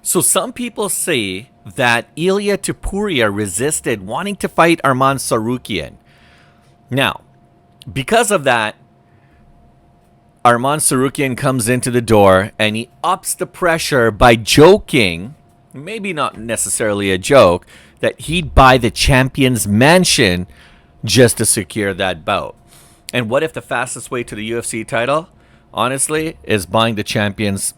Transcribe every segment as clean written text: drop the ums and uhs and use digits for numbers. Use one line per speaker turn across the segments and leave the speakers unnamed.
So some people say that Ilia Topuria resisted wanting to fight Arman Tsarukyan. Now, because of that, Arman Tsarukyan comes into the door and he ups the pressure by joking, maybe not necessarily a joke, that he'd buy the champion's mansion just to secure that bout. And what if the fastest way to the UFC title, honestly, is buying the champion's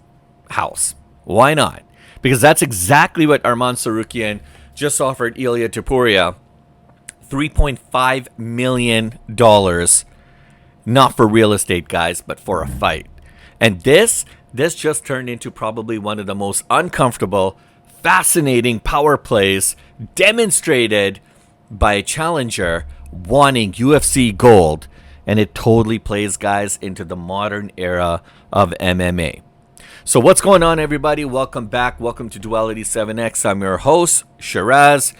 house? Why not? Because that's exactly what Arman Tsarukyan just offered Ilia Topuria. $3.5 million. Not for real estate, guys, but for a fight. And this just turned into probably one of the most uncomfortable, fascinating power plays demonstrated by a challenger wanting UFC gold. And it totally plays, guys, into the modern era of MMA. So what's going on, everybody? Welcome back. Welcome to Duality 7X. I'm your host, Shiraz.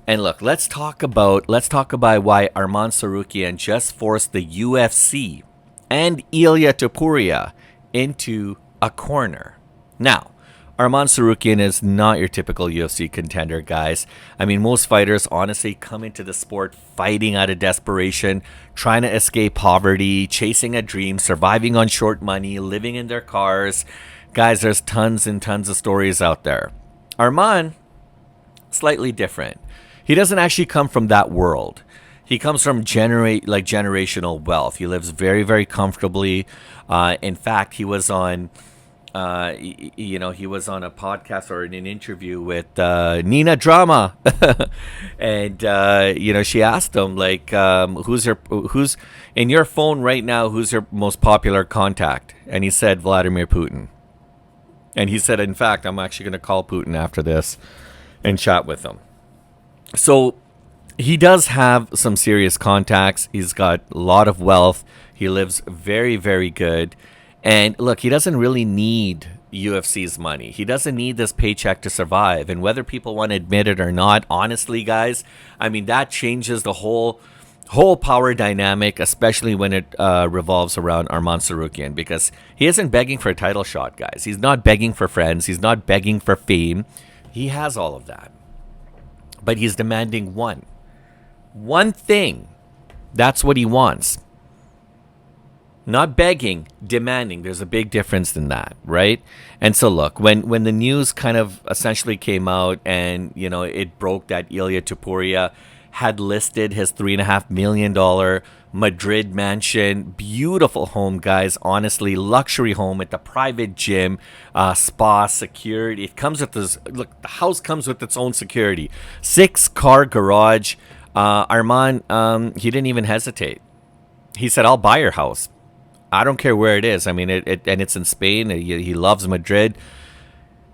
And look, let's talk about why Arman Tsarukyan just forced the UFC and Ilia Topuria into a corner. Now, Arman Tsarukyan is not your typical UFC contender, guys. I mean, most fighters honestly come into the sport fighting out of desperation, trying to escape poverty, chasing a dream, surviving on short money, living in their cars. Guys, there's tons and tons of stories out there. Arman, slightly different. He doesn't actually come from that world. He comes from generational wealth. He lives very, very comfortably. In fact, he was on, he was on a podcast or in an interview with Nina Drama, and she asked him who's in your phone right now? Who's your most popular contact? And he said Vladimir Putin. And he said, in fact, I'm actually going to call Putin after this and chat with him. So he does have some serious contacts. He's got a lot of wealth. He lives very, very good. And look, he doesn't really need UFC's money. He doesn't need this paycheck to survive. And whether people want to admit it or not, honestly, guys, I mean, that changes the whole power dynamic, especially when it revolves around Arman Tsarukyan, because he isn't begging for a title shot, guys. He's not begging for friends. He's not begging for fame. He has all of that. But he's demanding one thing. That's what he wants. Not begging, demanding. There's a big difference in that, right? And so look, when the news kind of essentially came out and, it broke that Ilia Topuria had listed his $3.5 million Madrid mansion, beautiful home, guys. Honestly, luxury home with the private gym, spa, security. It comes with this. Look, the house comes with its own security. 6-car garage. Arman, he didn't even hesitate. He said, "I'll buy your house. I don't care where it is. I mean, and it's in Spain. He loves Madrid.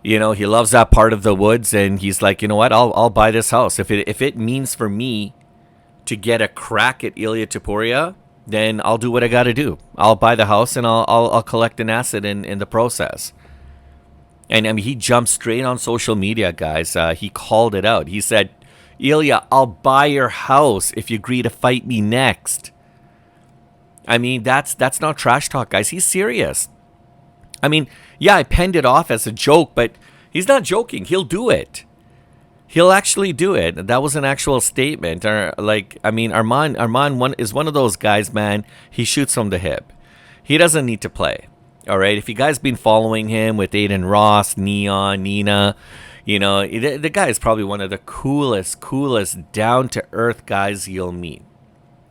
He loves that part of the woods, and he's like, you know what? I'll buy this house if it means for me to get a crack at Ilia Topuria, then I'll do what I got to do. I'll buy the house and I'll collect an asset in the process." And I mean, he jumped straight on social media, guys. He called it out. He said, "Ilia, I'll buy your house if you agree to fight me next." I mean, that's not trash talk, guys. He's serious. I mean, yeah, I penned it off as a joke, but he's not joking. He'll do it. He'll actually do it. That was an actual statement. Arman is one of those guys, man. He shoots from the hip. He doesn't need to play. All right. If you guys been following him with Aiden Ross, Neon, Nina, the guy is probably one of the coolest, down to earth guys you'll meet.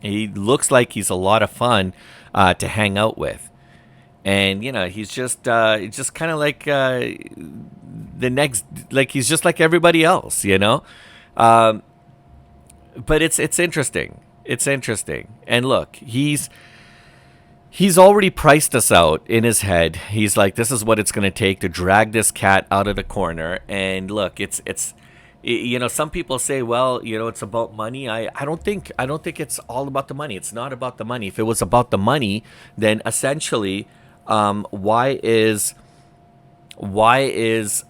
He looks like he's a lot of fun to hang out with. And, he's just kind of like he's just like everybody else, But it's interesting. It's interesting. And look, he's already priced us out in his head. He's like, this is what it's going to take to drag this cat out of the corner. And look, it's some people say, well, it's about money. I don't think it's all about the money. It's not about the money. If it was about the money, then essentially, why is Arman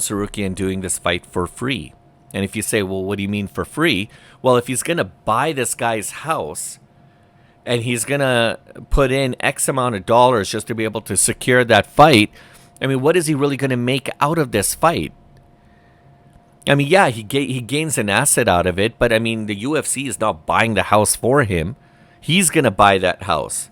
Tsarukyan doing this fight for free? And if you say, well, what do you mean for free? Well, if he's going to buy this guy's house and he's going to put in X amount of dollars just to be able to secure that fight, I mean, what is he really going to make out of this fight? I mean, yeah, he gains an asset out of it, but I mean, the UFC is not buying the house for him. He's going to buy that house.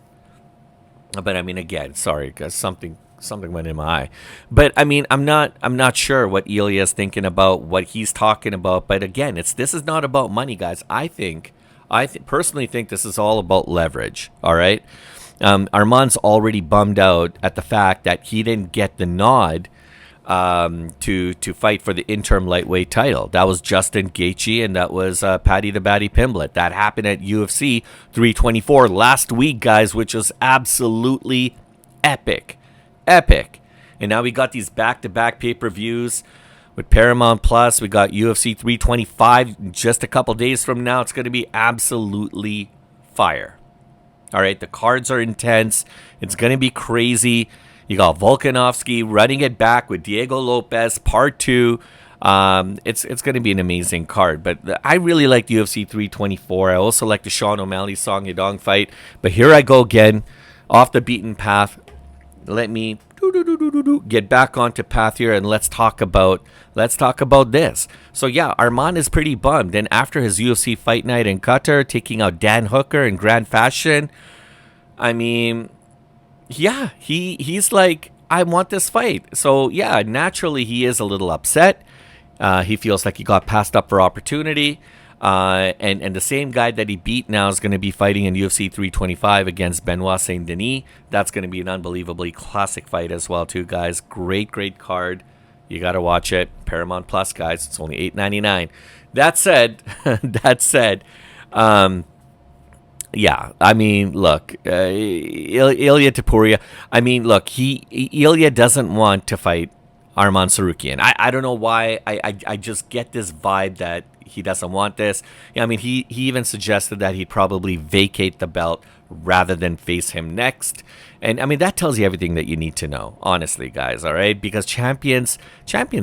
But I mean, again, sorry, because something went in my eye. But I mean, I'm not sure what Ilia is thinking about, what he's talking about. But again, this is not about money, guys. I personally think this is all about leverage. All right, Arman's already bummed out at the fact that he didn't get the nod to fight for the interim lightweight title. That was Justin Gaethje and that was Paddy the Baddy Pimblett. That happened at UFC 324 last week, guys, which was absolutely epic. And now we got these back-to-back pay-per-views with Paramount Plus. We got UFC 325 just a couple days from now. It's going to be absolutely fire. All right, the cards are intense. It's going to be crazy. You got Volkanovski running it back with Diego Lopez, part 2. It's going to be an amazing card. But I really like UFC 324. I also like the Sean O'Malley Song Yadong fight. But here I go again, off the beaten path. Let me get back onto path here and let's talk about this. So yeah, Arman is pretty bummed. And after his UFC fight night in Qatar, taking out Dan Hooker in grand fashion, I mean, yeah, he's like, I want this fight. So yeah, naturally he is a little upset. He feels like he got passed up for opportunity. And the same guy that he beat now is going to be fighting in UFC 325 against Benoit Saint Denis. That's going to be an unbelievably classic fight as well, too, guys. Great card. You got to watch it. Paramount Plus, guys. It's only $8.99. That said, yeah, I mean, look, Ilia Topuria. I mean, look, Ilia doesn't want to fight Arman Tsarukyan. I don't know why. I just get this vibe that he doesn't want this. Yeah, I mean, he even suggested that he'd probably vacate the belt rather than face him next. And I mean, that tells you everything that you need to know, honestly, guys, all right? Because champions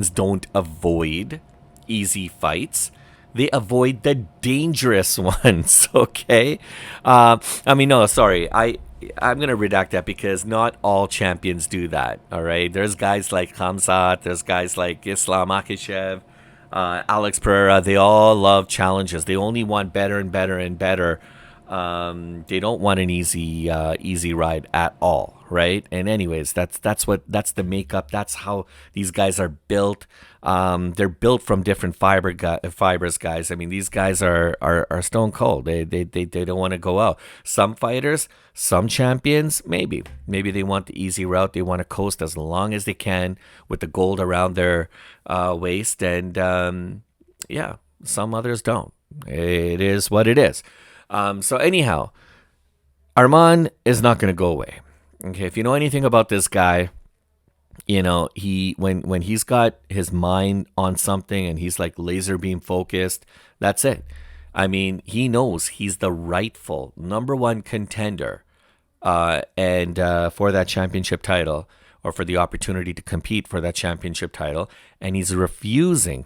don't avoid easy fights. They avoid the dangerous ones, okay? I mean, no, sorry. I'm going to redact that because not all champions do that, all right? There's guys like Khamzat. There's guys like Islam Makhachev, Alex Pereira. They all love challenges. They only want better and better and better. They don't want an easy ride at all, right? And anyways, that's the makeup. That's how these guys are built. They're built from different fibers, guys. I mean, these guys are stone cold. They don't want to go out. Some fighters, some champions, maybe they want the easy route. They want to coast as long as they can with the gold around their waist. And yeah, some others don't. It is what it is. So anyhow, Arman is not going to go away. Okay, if you know anything about this guy, you know, when he's got his mind on something and he's like laser beam focused, that's it. I mean, he knows he's the rightful number one contender and for that championship title, or for the opportunity to compete for that championship title, and he's refusing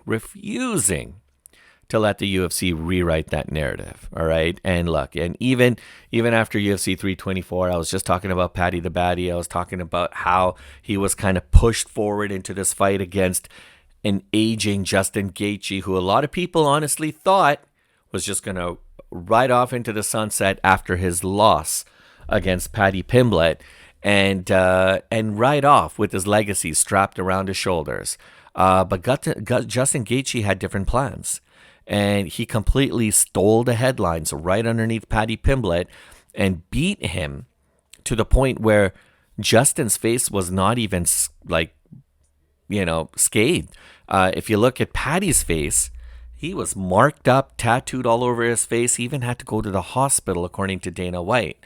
to let the UFC rewrite that narrative, all right? And look, and even after UFC 324, I was just talking about Paddy the Baddy. I was talking about how he was kind of pushed forward into this fight against an aging Justin Gaethje, who a lot of people honestly thought was just going to ride off into the sunset after his loss against Paddy Pimblett, and ride off with his legacy strapped around his shoulders. But Justin Gaethje had different plans. And he completely stole the headlines right underneath Paddy Pimblett and beat him to the point where Justin's face was not even scathed. If you look at Paddy's face, he was marked up, tattooed all over his face. He even had to go to the hospital, according to Dana White.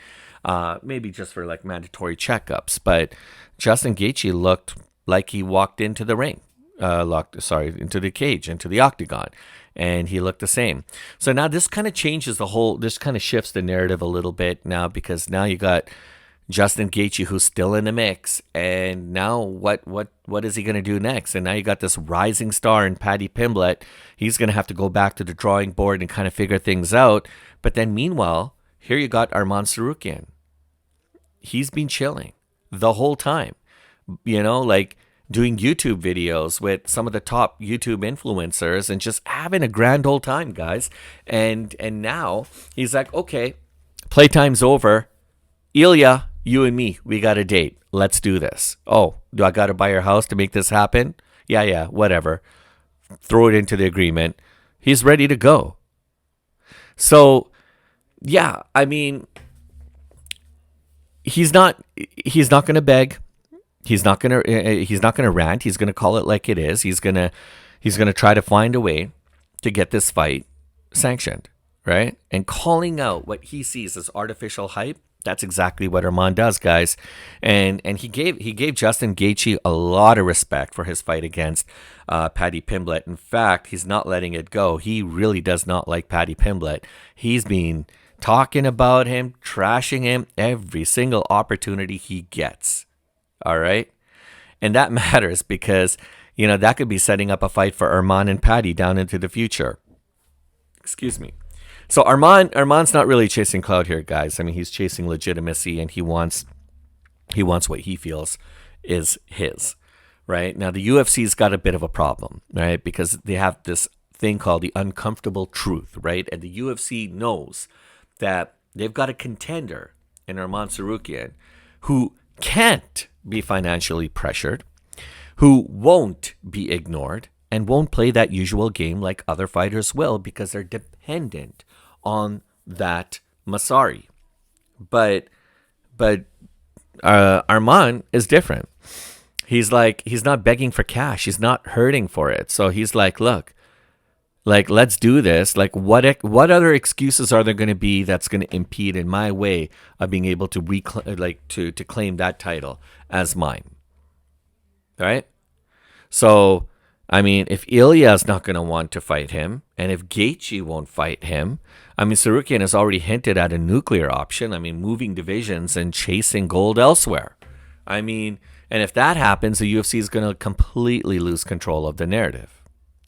Maybe just for like mandatory checkups. But Justin Gaethje looked like he walked into the ring. Into the cage, into the Octagon. And he looked the same. So now this kind of changes this kind of shifts the narrative a little bit now, because now you got Justin Gaethje, who's still in the mix. And now what is he going to do next? And now you got this rising star in Paddy Pimblett. He's going to have to go back to the drawing board and kind of figure things out. But then meanwhile, here you got Arman Tsarukyan. He's been chilling the whole time. like doing YouTube videos with some of the top YouTube influencers and just having a grand old time, guys. And now he's like, okay, playtime's over. Ilia, you and me, we got a date. Let's do this. Oh, do I got to buy your house to make this happen? Yeah, whatever. Throw it into the agreement. He's ready to go. So, yeah, I mean, he's not going to beg. He's not going to rant. He's going to call it like it is. He's going to try to find a way to get this fight sanctioned, right? And calling out what he sees as artificial hype. That's exactly what Arman does, guys. And he gave Justin Gaethje a lot of respect for his fight against Paddy Pimblett. In fact, he's not letting it go. He really does not like Paddy Pimblett. He's been talking about him, trashing him every single opportunity he gets. All right? And that matters because, that could be setting up a fight for Arman and Paddy down into the future. Excuse me. So Arman's not really chasing clout here, guys. I mean, he's chasing legitimacy, and he wants what he feels is his, right? Now, the UFC's got a bit of a problem, right? Because they have this thing called the uncomfortable truth, right? And the UFC knows that they've got a contender in Arman Tsarukyan who can't be financially pressured, who won't be ignored, and won't play that usual game like other fighters will because they're dependent on that Masari. But Arman is different. He's not begging for cash. He's not hurting for it. So he's like, look, let's do this. Like, what other excuses are there going to be that's going to impede in my way of being able to to claim that title as mine? Right? So, I mean, if Ilya's not going to want to fight him, and if Gaethje won't fight him, I mean, Tsarukyan has already hinted at a nuclear option. I mean, moving divisions and chasing gold elsewhere. I mean, and if that happens, the UFC is going to completely lose control of the narrative,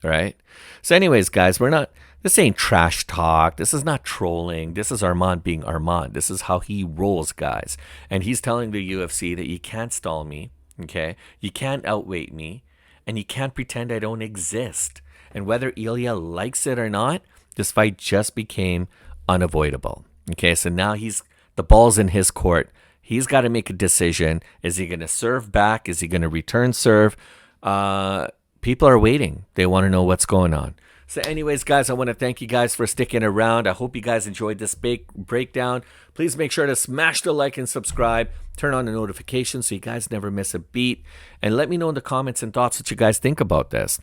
right? So anyways, guys, this ain't trash talk. This is not trolling. This is Arman being Arman. This is how he rolls, guys. And he's telling the UFC that you can't stall me, okay? You can't outweight me. And you can't pretend I don't exist. And whether Ilia likes it or not, this fight just became unavoidable. Okay, so now the ball's in his court. He's got to make a decision. Is he going to serve back? Is he going to return serve? People are waiting. They want to know what's going on. So anyways, guys, I want to thank you guys for sticking around. I hope you guys enjoyed this breakdown. Please make sure to smash the like and subscribe. Turn on the notifications so you guys never miss a beat. And let me know in the comments and thoughts what you guys think about this.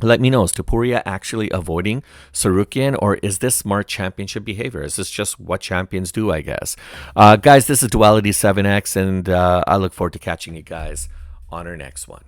Let me know, is Topuria actually avoiding Tsarukyan, or is this smart championship behavior? Is this just what champions do, I guess? Guys, this is Duality 7X, and I look forward to catching you guys on our next one.